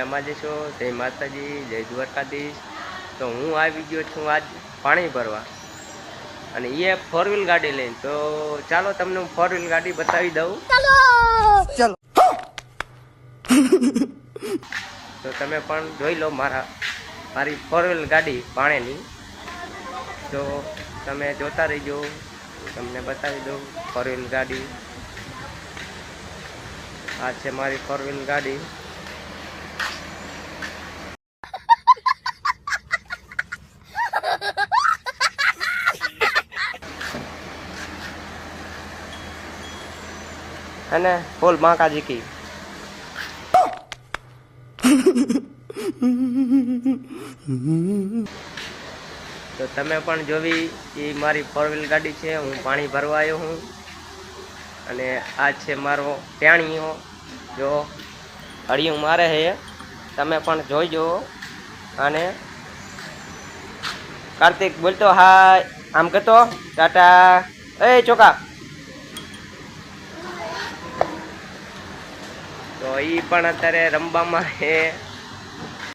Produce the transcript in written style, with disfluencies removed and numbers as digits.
એમાં જશો જય માતાજી જય દ્વારકાધીશ। તો હું આવી ગયો છું આજ પાણી ભરવા અને એ 4 વ્હીલ ગાડી લઈને। તો ચાલો તમને હું 4 વ્હીલ ગાડી બતાવી દઉં। चलो તો તમે પણ જોઈ લો મારી 4 વ્હીલ ગાડી પાણીની। તો તમે જોતા રહીજો, તમને બતાવી દઉં 4 વ્હીલ ગાડી। આ છે મારી 4 વ્હીલ ગાડી। है ना, बोल माताजी की। તો તમે પણ જોવી એ મારી 4 વ્હીલ ગાડી છે। હું પાણી ભરવા આવ્યો હું અને આ છે મારો ટેણીઓ, જો હળિયું મારે છે। તમે પણ જોઈજો। અને કાર્તિક બોલતો હાય, આમ કહેતો ટાટા, એ ચોકા। તો એ પણ અત્યારે રમવામાં છે।